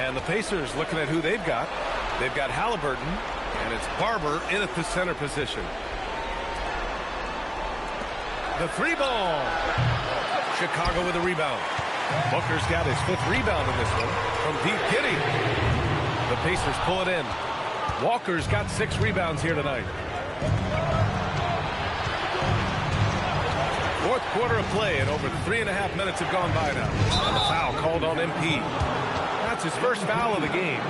And the Pacers looking at who they've got. They've got Halliburton, and it's Barber in at the center position. The three ball. Chicago with a rebound. Booker's got his 5th rebound in this one from deep. Giddey. The Pacers pull it in. Walker's got 6 rebounds here tonight. 4th quarter of play, and over 3.5 minutes have gone by now. And the foul called on MP. That's his first foul of the game.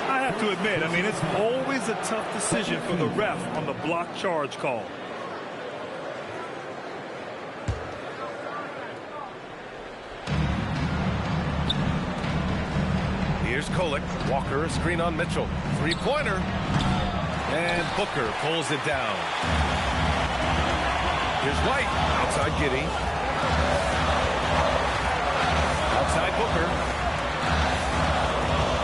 I have to admit, it's always a tough decision for the ref on the block charge call. Here's Kolek. Walker, a screen on Mitchell. 3-pointer. And Booker pulls it down. Here's White. Outside Giddey. Outside Booker.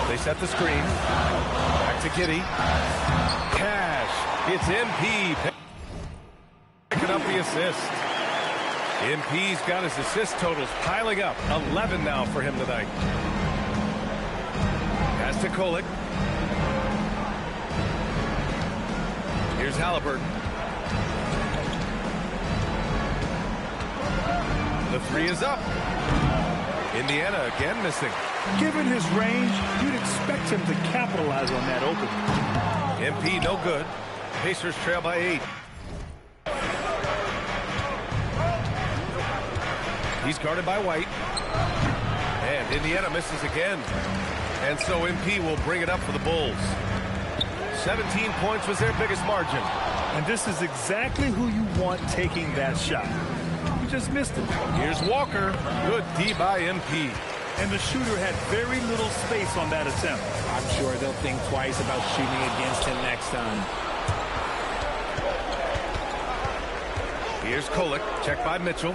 They set the screen. Back to Giddey. Cash. It's MP. Picking up the assist. MP's got his assist totals piling up. 11 now for him tonight. Pass to Kolek. Here's Halliburton. The 3 is up. Indiana again missing. Given his range, you'd expect him to capitalize on that opening. MP no good. Pacers trail by 8. He's guarded by White. And Indiana misses again. And so MP will bring it up for the Bulls. 17 points was their biggest margin. And this is exactly who you want taking that shot. You just missed it. Here's Walker. Good D by MP. And the shooter had very little space on that attempt. I'm sure they'll think twice about shooting against him next time. Here's Kolek. Checked by Mitchell.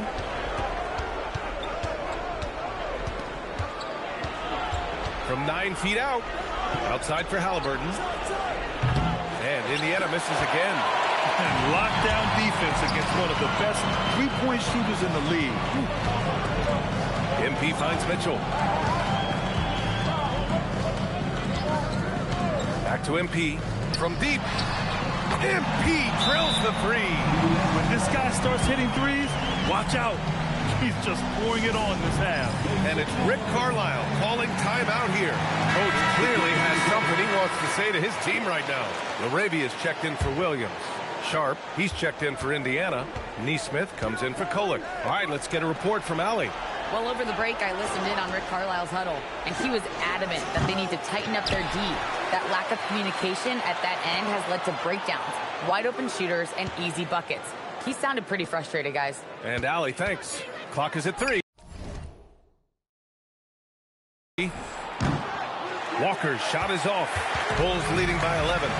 From 9 feet out. Outside for Halliburton. And Indiana misses again. And lockdown defense against one of the best three-point shooters in the league. MP finds Mitchell. Back to MP. From deep. MP drills the 3. When this guy starts hitting threes, watch out. He's just pouring it on this half. And it's Rick Carlisle calling timeout here. Coach clearly has something he wants to say to his team right now. Larabia's checked in for Williams. Sharp, he's checked in for Indiana. Nesmith comes in for Kolek. All right, let's get a report from Allie. Well, over the break, I listened in on Rick Carlisle's huddle, and he was adamant that they need to tighten up their D. That lack of communication at that end has led to breakdowns, wide open shooters, and easy buckets. He sounded pretty frustrated, guys. And Allie, thanks. Clock is at 3. Walker's shot is off. Bulls leading by 11.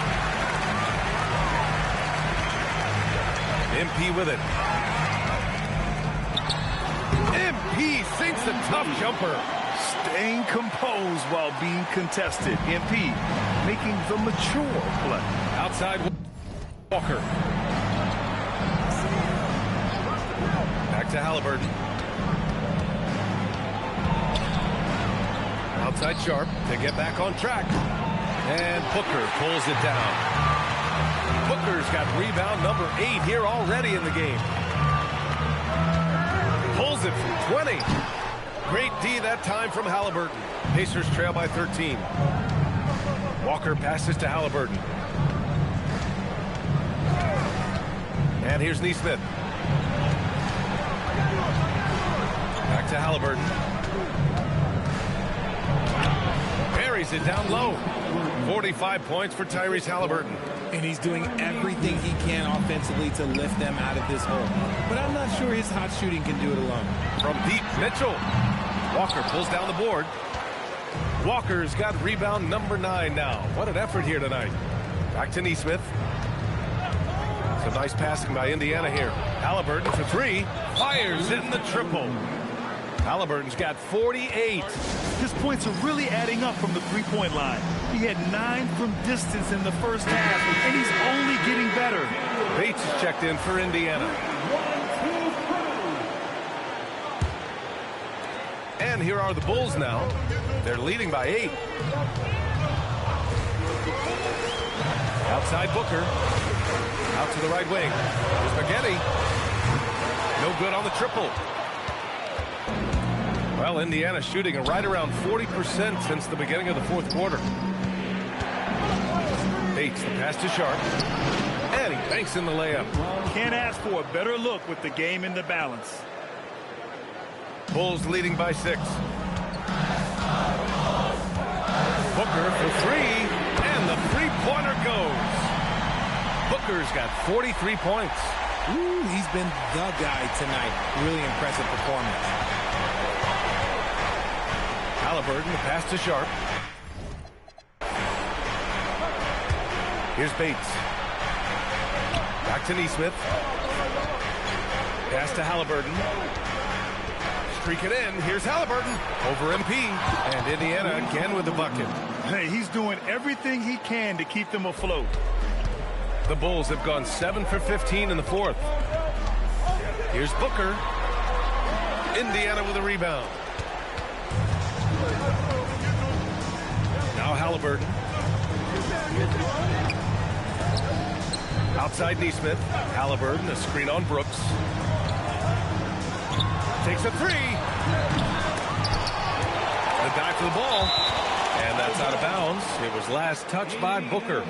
MP with it. MP sinks a tough jumper. Staying composed while being contested. MP making the mature play. Outside Walker. Back to Halliburton. Outside Sharp to get back on track. And Booker pulls it down. Booker's got rebound number 8 here already in the game. Pulls it from 20. Great D that time from Halliburton. Pacers trail by 13. Walker passes to Halliburton. And here's Nesmith. Back to Halliburton. Buries it down low. 45 points for Tyrese Halliburton. And he's doing everything he can offensively to lift them out of this hole. But I'm not sure his hot shooting can do it alone. From deep, Mitchell. Walker pulls down the board. Walker's got rebound number 9 now. What an effort here tonight. Back to Nesmith. Some nice passing by Indiana here. Halliburton for 3. Fires in the triple. Halliburton's got 48. His points are really adding up from the three-point line. He had 9 from distance in the first half, and he's only getting better. Bates is checked in for Indiana. And here are the Bulls now. They're leading by 8. Outside Booker. Out to the right wing. Here's McGetty. No good on the triple. Well, Indiana shooting right around 40% since the beginning of the fourth quarter. Bates, the pass to Sharp. And he banks in the layup. Can't ask for a better look with the game in the balance. Bulls leading by 6. Booker for 3. And the three-pointer goes. Booker's got 43 points. Ooh, he's been the guy tonight. Really impressive performance. Halliburton, the pass to Sharp. Here's Bates. Back to Nesmith. Pass to Halliburton. Streak it in. Here's Halliburton over MP. And Indiana again with the bucket. Hey, he's doing everything he can to keep them afloat. The Bulls have gone 7 for 15 in the fourth. Here's Booker. Indiana with a rebound. Now Halliburton. Outside Nesmith. Halliburton, a screen on Brooks. Takes a 3. The dive for the ball. And that's out of bounds. It was last touched by Booker.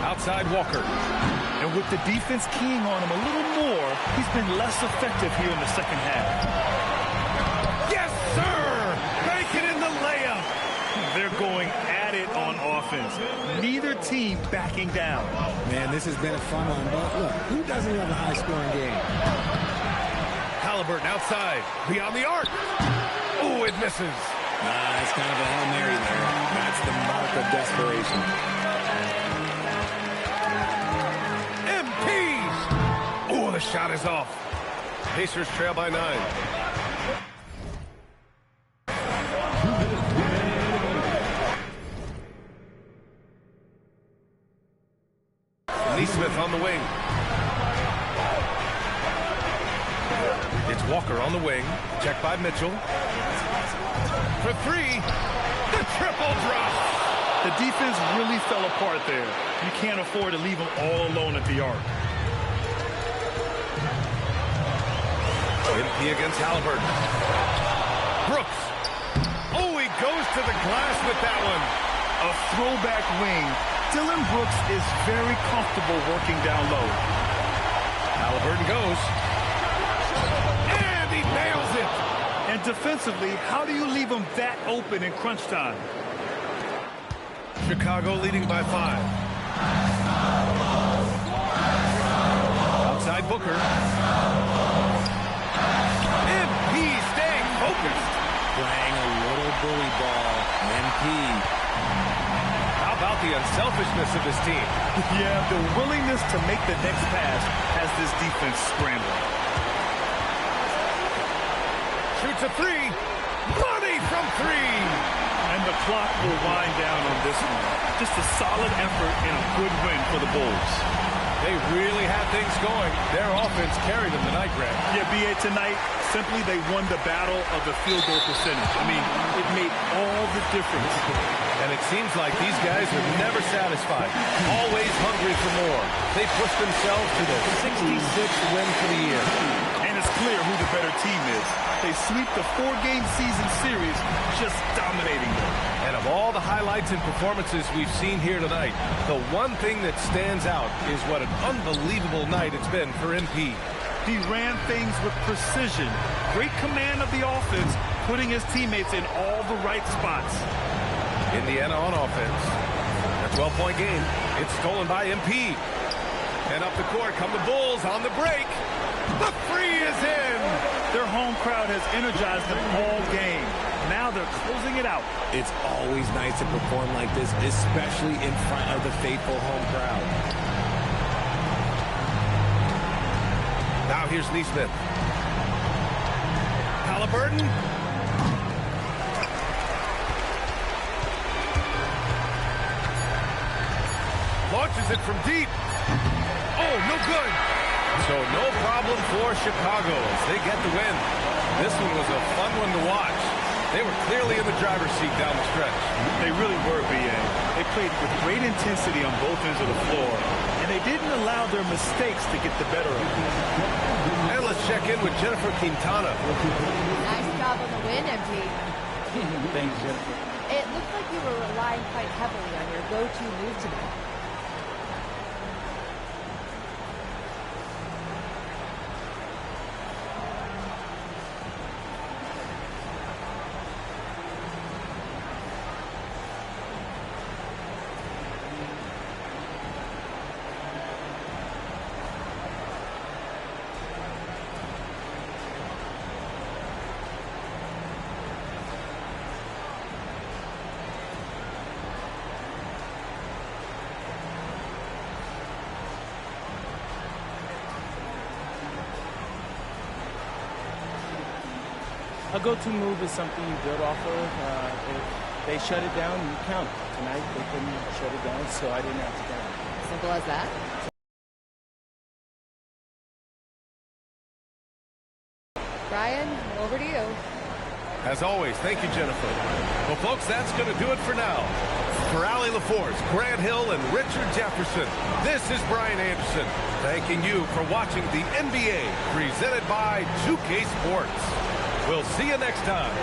Outside Walker. And with the defense keying on him a little more, he's been less effective here in the second half. Yes, sir! Make it in the layup! They're going at it on offense. Neither team backing down. Man, this has been a fun one, but look, who doesn't love a high-scoring game? Halliburton outside, beyond the arc. Oh, it misses. It's kind of a Hail Mary there. That's the mark of desperation. Oh, the shot is off. Pacers trail by 9. Nesmith on the wing. It's Walker on the wing. Checked by Mitchell. For 3. The triple drop. The defense really fell apart there. You can't afford to leave them all alone at the arc. MP against Halliburton. Brooks. Oh, he goes to the glass with that one. A throwback wing. Dillon Brooks is very comfortable working down low. Halliburton goes. And he nails it. And defensively, how do you leave them that open in crunch time? Chicago leading by 5. Outside Booker. Playing a little bully ball. MP. How about the unselfishness of this team? Yeah, the willingness to make the next pass has this defense scrambling. Shoots a 3. Money from 3. And the clock will wind down on this one. Just a solid effort and a good win for the Bulls. They really had things going. Their offense carried them tonight, Greg. Yeah, B.A., tonight, simply they won the battle of the field goal percentage. I mean, it made all the difference. And it seems like these guys are never satisfied. Always hungry for more. They pushed themselves to the 66th win for the year. And it's clear who the better team is. They sweep the 4-game season series, just dominating them. And of all the highlights and performances we've seen here tonight, the one thing that stands out is what an unbelievable night it's been for MP. He ran things with precision, great command of the offense, putting his teammates in all the right spots. Indiana on offense. A 12-point game. It's stolen by MP. And up the court come the Bulls on the break. The 3 is in. Their home crowd has energized them all game. Now they're closing it out. It's always nice to perform like this, especially in front of the faithful home crowd. Now here's Nesmith. Halliburton. fires it from deep. Oh, no good. So no problem for Chicago as they get the win. This one was a fun one to watch. They were clearly in the driver's seat down the stretch. They really were, B.A. They played with great intensity on both ends of the floor, and they didn't allow their mistakes to get the better of them. And let's check in with Jennifer Quintana. Nice job on the win, MT. Thanks, Jennifer. It looked like you were relying quite heavily on your go-to move tonight. A go-to move is something you build off of. If they shut it down, you count. Tonight, they couldn't shut it down, so I didn't have to count. Simple as that. Ryan, over to you. As always, thank you, Jennifer. Well, folks, that's going to do it for now. For Allie LaForce, Grant Hill, and Richard Jefferson, this is Brian Anderson, thanking you for watching the NBA presented by 2K Sports. We'll see you next time.